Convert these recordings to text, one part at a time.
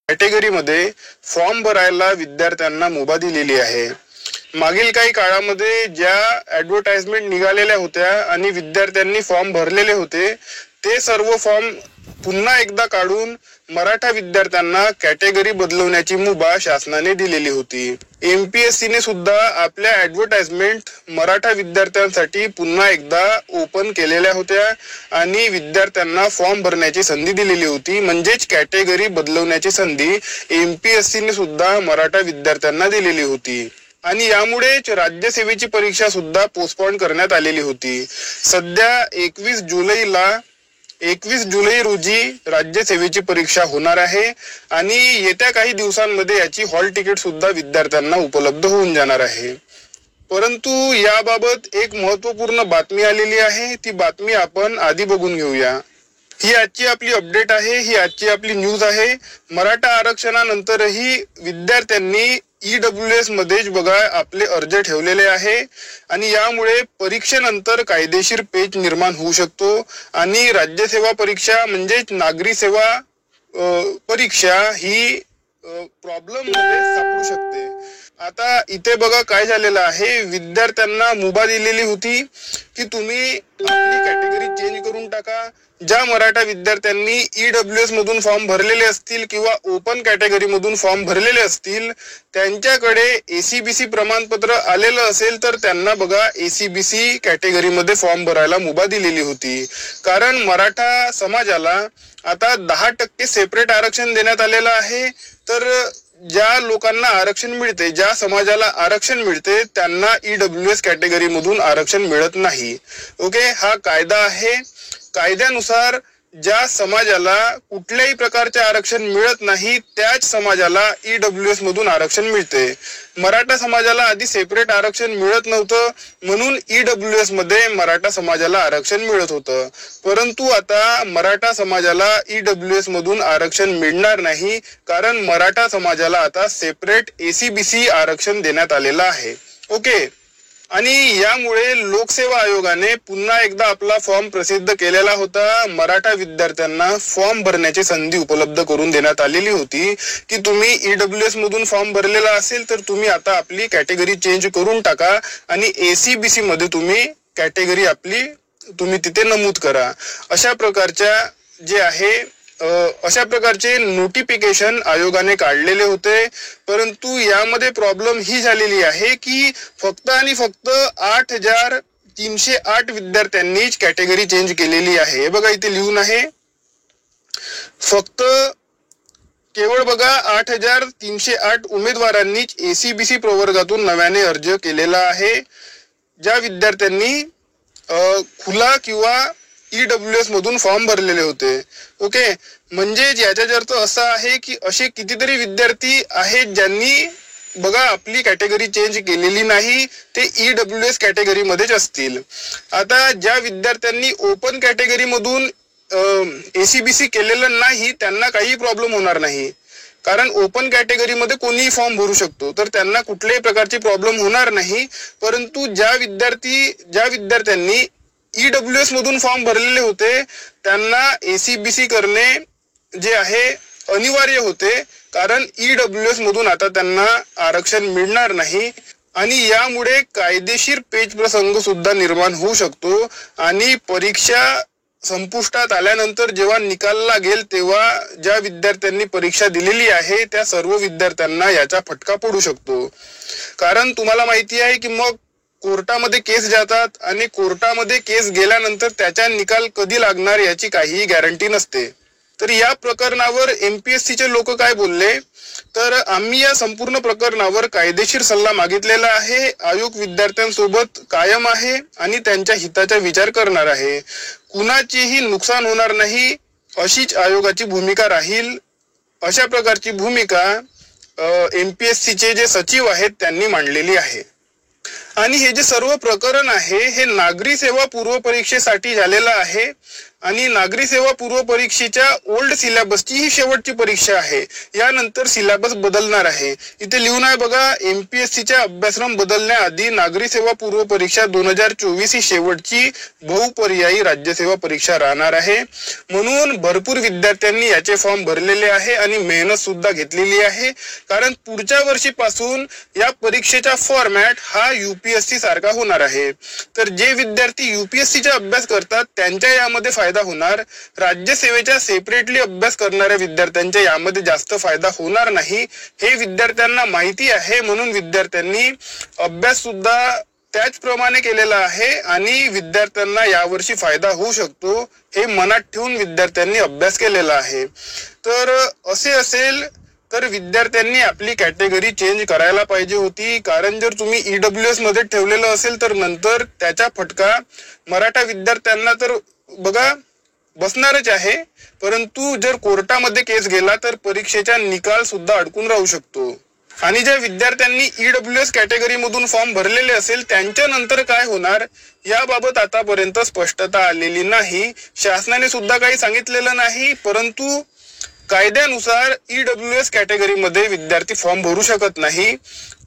कॅटेगरीमध्ये फॉर्म भरायला विद्यार्थ्यांना मुभा दिलेली आहे। मागील काही काळामध्ये ज्या ॲडव्हर्टाइजमेंट निघालेल्या होत्या आणि विद्यार्थ्यांनी फॉर्म भरलेले होते ते सर्व फॉर्म पुन्हा एकदा काढून मराठा विद्यार्थ्यांना कॅटेगरी बदलवण्याची मुभा शासनाने दिलेली होती। MPSC ने सुद्धा आपल्या ॲडव्हर्टाइजमेंट मराठा विद्यार्थ्यांसाठी पुन्हा एकदा ओपन केलेल्या होत्या आणि विद्यार्थ्यांना फॉर्म भरण्याची संधी दिलेली होती। म्हणजेच कॅटेगरी बदलवण्याची संधी MPSC ने सुद्धा मराठा विद्यार्थ्यांना दिलेली होती आणि यामुळेच राज्यसेवेची परीक्षा सुद्धा पोस्टपोन करण्यात आलेली होती। सध्या 21 जुलै रोजी राज्यसेवेची परीक्षा होणार आहे आणि येत्या काही दिवसांमध्ये याची हॉल तिकीट सुद्धा विद्यार्थ्यांना उपलब्ध होऊन जाणार आहे। परंतु याबाबत एक महत्त्वपूर्ण बातमी आलेली आहे, ती बातमी आपण आधी बघून घेऊया। ही आजची आपली अपडेट आहे, ही आजची आपली न्यूज आहे। मराठा आरक्षणानंतरही विद्यार्थ्यांनी EWS मध्येच बघा आपले अर्ज ठेवलेले आहे आणि यामुळे परीक्षेनंतर कायदेशीर पेच निर्माण होऊ शकतो आणि राज्यसेवा परीक्षा म्हणजेच नागरी सेवा परीक्षा ही प्रॉब्लेम मध्ये सापडू शकते। आता इथे बघा काय झालेलं आहे, विद्यार्थ्यांना मुभा दिलेली होती की तुम्ही आपली कॅटेगरी चेंज करून टाका। ज्या मराठा विद्यार्थ्यांनी EWS मधून फॉर्म भरलेले असतील किंवा ओपन कॅटेगरी मधून फॉर्म भरलेले असतील त्यांच्याकडे ACBC प्रमाणपत्र आलेलं असेल तर त्यांना बघा ACBC कॅटेगरी मध्ये फॉर्म भरायला मुभा दिलेली होती। कारण मराठा समाजाला आता 10% सेपरेट आरक्षण देण्यात आलेलं आहे, तर ज्या लोकांना आरक्षण मिळते, ज्या समाजाला आरक्षण मिळते त्यांना EWS कॅटेगरी मधून आरक्षण मिळत नाही। ओके, हा कायदा आहे। कायद्यानुसार ज्या समाजाला कुठल्याही प्रकारचे आरक्षण मिळत नाही त्याच समाजाला EWS मधून आरक्षण मिळते। मराठा समाजाला आधी सेपरेट आरक्षण मिळत नव्हतं म्हणून EWS मध्ये मराठा समाजाला आरक्षण मिळत होतं, परंतु आता मराठा समाजाला EWS मधून आरक्षण मिळणार नाही कारण मराठा समाजाला आता सेपरेट ACBC आरक्षण देण्यात आलेलं आहे। ओके, आणि यामुळे लोकसेवा आयोगाने पुन्हा एकदा आपला फॉर्म प्रसिद्ध केलेला होता। मराठा विद्यार्थ्यांना फॉर्म भरण्याची संधी उपलब्ध करून देण्यात आलेली होती की तुम्ही EWS मधून फॉर्म भरलेला असेल तर तुम्ही आता आपली कॅटेगरी चेंज करून टाका आणि ACBC मध्ये तुम्ही कॅटेगरी आपली तुम्ही तिथे नमूद करा। अशा प्रकारचे नोटिफिकेशन आयोगाने काढलेले होते, परंतु यामध्ये प्रॉब्लेम ही झालेली आहे की फक्त आणि फक्त 8,308 विद्यार्थ्यांनीच कॅटेगरी चेंज केलेली आहे। हे बघा इथे लिहून आहे, फक्त केवळ बघा 8,308 उमेदवारांनीच ACBC प्रवर्गातून नव्याने अर्ज केलेला आहे। ज्या विद्यार्थ्यांनी खुला किंवा EWS मधून फॉर्म भरलेले होते। ओके, म्हणजे याचा अर्थ असा आहे की असे कितीतरी विद्यार्थी आहेत ज्यांनी बघा आपली कॅटेगरी चेंज केलेली नाही, ते EWS कॅटेगरी मध्येच असतील। आता ज्या विद्यार्थ्यांनी ओपन कॅटेगरी मधून ACBC केलेलं नाही त्यांना काही प्रॉब्लेम होणार नाही, कारण ओपन कॅटेगरी मध्ये कोणीही फॉर्म भरू शकतो, तर त्यांना कुठल्याही प्रकारची प्रॉब्लेम होणार नाही। परंतु ज्या विद्यार्थ्यांनी EWS मधून फॉर्म भरलेले होते त्यांना ACBC करणे जे आहे अनिवार्य होते, कारण EWS मधून आता त्यांना आरक्षण मिळणार नाही आणि यामुळे कायदेशीर पेच प्रसंग सुद्धा निर्माण होऊ शकतो आणि परीक्षा संपुष्टात आल्यानंतर जेव्हा निकाल लागेल तेव्हा ज्या विद्यार्थ्यांनी परीक्षा दिलेली आहे त्या सर्व विद्यार्थ्यांना याचा फटका पडू शकतो। कारण तुम्हाला माहिती आहे की मग कोर्टामध्ये केस जातात आणि कोर्टामध्ये केस गेल्यानंतर त्याचा निकाल कधी लागणार याची काहीही गॅरंटी नसते। तर या प्रकरणावर MPSC चे लोक काय बोलले, तर आम्ही या संपूर्ण प्रकरणावर कायदेशीर सल्ला मागितलेला आहे। आयोग विद्यार्थ्यांसोबत कायम आहे आणि त्यांच्या हिताचा विचार करणार आहे। कुणाचेही नुकसान होणार नाही अशीच आयोगाची भूमिका राहील, अशा प्रकारची भूमिका MPSC चे जे सचिव आहेत त्यांनी मांडलेली आहे। आणि हे जे सर्व प्रकरण आहे हे नागरी सेवा पूर्व परीक्षेसाठी झालेलं आहे आणि नागरी सेवा पूर्व परीक्षेच्या ओल्ड सिलेबसची ही शेवटची परीक्षा आहे. यानंतर सिलेबस बदलणार आहे. इथे लिहून आहे बघा, एमपीएससीच्या अभ्यासक्रम बदलण्याआधी नागरी सेवा पूर्व परीक्षा 2024 ही शेवटची बहुपर्यायी राज्यसेवा परीक्षा राहणार आहे. म्हणून भरपूर विद्यार्थ्यांनी याचे फॉर्म भरलेले आहे आणि मेहनत सुद्धा घेतलेली आहे. कारण पुढच्या वर्षीपासून या परीक्षेचा फॉर्मॅट हा यूपीएससी सारखा होणार आहे. तर जे विद्यार्थी यूपीएससीचा अभ्यास करतात त्यांच्या यामध्ये फायदा होणार. राज्यसेवेच्या सेपरेटली अभ्यास करणाऱ्या विद्यार्थ्यांच्या यामध्ये जास्त फायदा होणार नाही. हे विद्यार्थ्यांना माहिती आहे. म्हणून विद्यार्थ्यांनी अभ्यास सुद्धा त्याचप्रमाणे केलेला आहे आणि विद्यार्थ्यांना यावर्षी फायदा होऊ शकतो हे मनात ठेवून विद्यार्थ्यांनी अभ्यास केलेला आहे. तर असे असेल तर विद्यार्थ्यांनी आपली कॅटेगरी चेंज करायला पाहिजे होती. कारण जर तुम्ही ईडब्ल्यूएस मध्ये ठेवलेलं असेल तर नंतर त्याचा फटका मराठा विद्यार्थ्यांना तर बघा बसणारच आहे. परंतु जर कोर्टामध्ये केस गेला तर परीक्षेचा निकाल सुद्धा अडकून राहू शकतो. आणि ज्या विद्यार्थ्यांनी ईडब्ल्यूएस कॅटेगरी मधून फॉर्म भरलेले असेल त्यांच्या नंतर काय होणार याबाबत आतापर्यंत स्पष्टता आलेली नाही. शासनाने सुद्धा काही सांगितलेलं नाही. परंतु कायद्यानुसार ईडब्ल्यूएस कॅटेगरीमध्ये विद्यार्थी फॉर्म भरू शकत नाही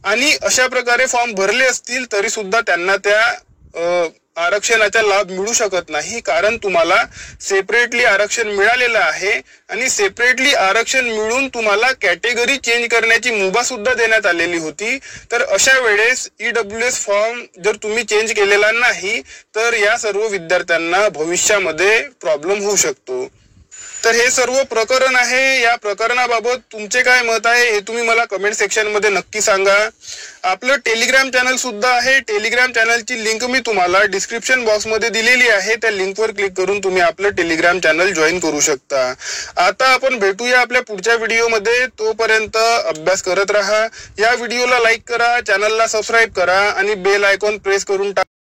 आणि अशा प्रकारे फॉर्म भरले असतील तरी सुद्धा त्यांना त्या आरक्षणाचा लाभ मिळू शकत नाही. कारण तुम्हाला सेपरेटली आरक्षण मिळालेलं आहे आणि सेपरेटली आरक्षण मिळून तुम्हाला कॅटेगरी चेंज करण्याची मुभा सुद्धा देण्यात आलेली होती. तर अशा वेळेस ईडब्ल्यूएस फॉर्म जर तुम्ही चेंज केलेला नाही तर या सर्व विद्यार्थ्यांना भविष्यामध्ये प्रॉब्लेम होऊ शकतो. तर हे सर्व प्रकरण आहे. या प्रकरणाबाबत तुमचे काय मत आहे हे तुम्ही मला कमेंट सेक्शन मध्ये नक्की सांगा. आपलं टेलिग्राम चॅनल सुद्धा आहे. टेलिग्राम चॅनलची लिंक मी तुम्हाला डिस्क्रिप्शन बॉक्स मध्ये दिलेली आहे. त्या लिंकवर क्लिक करून तुम्ही आपलं टेलिग्राम चॅनल जॉईन करू शकता. आता आपण भेटूया आपल्या पुढच्या व्हिडिओमध्ये. तोपर्यंत अभ्यास करत राहा. या व्हिडिओला लाईक करा, चॅनलला सबस्क्राईब करा आणि बेल आयकॉन प्रेस करून टाका.